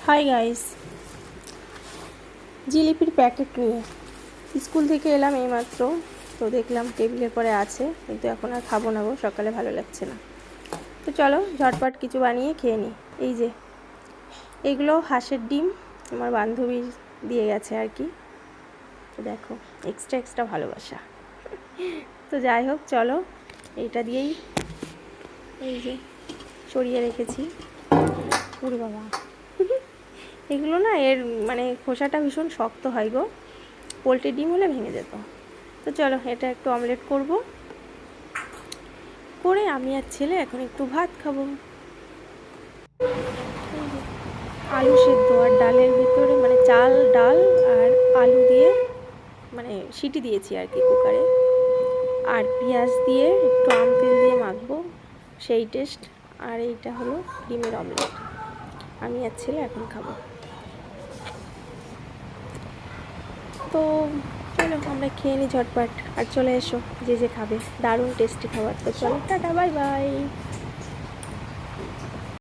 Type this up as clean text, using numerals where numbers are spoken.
Hi guys, জিলিপির packet নিয়ে school থেকে এলাম এইমাত্র। তো দেখলাম টেবিলের পরে আছে, কিন্তু এখন আর খাবো না গো, সকালে ভালো লাগছে না। তো চলো ঝটপট কিছু বানিয়ে খেয়ে নিই। এই যে এগুলো হাঁসের ডিম, আমার বান্ধবী দিয়ে গেছে আর কি। তো দেখো এক্সট্রা ভালোবাসা। তো যাই হোক, চলো এইটা দিয়েই, এই যে সরিয়ে রেখেছি। ওরে বাবা, এগুলো না এর মানে খোসাটা ভীষণ শক্ত হয় গো, পোলট্রির ডিম হলে ভেঙে যেত। তো চলো এটা একটু অমলেট করব, করে আমি আর ছেলে এখন একটু ভাত খাবো। আলু সেদ্ধ আর ডালের ভিতরে মানে চাল ডাল আর আলু দিয়ে মানে সিটি দিয়েছি আর কি কুকারে, আর পেঁয়াজ দিয়ে একটু আম তেল দিয়ে মাখবো, সেই টেস্ট। আর এইটা হলো ডিমের অমলেট, আমি আর ছেলে এখন খাবো। তো চলো আমরা খেয়ে নিই ঝটপট, আর চলে এসো যে যে খাবে, দারুণ টেস্টি খাবার। তো চলো টাটা, বাই বাই।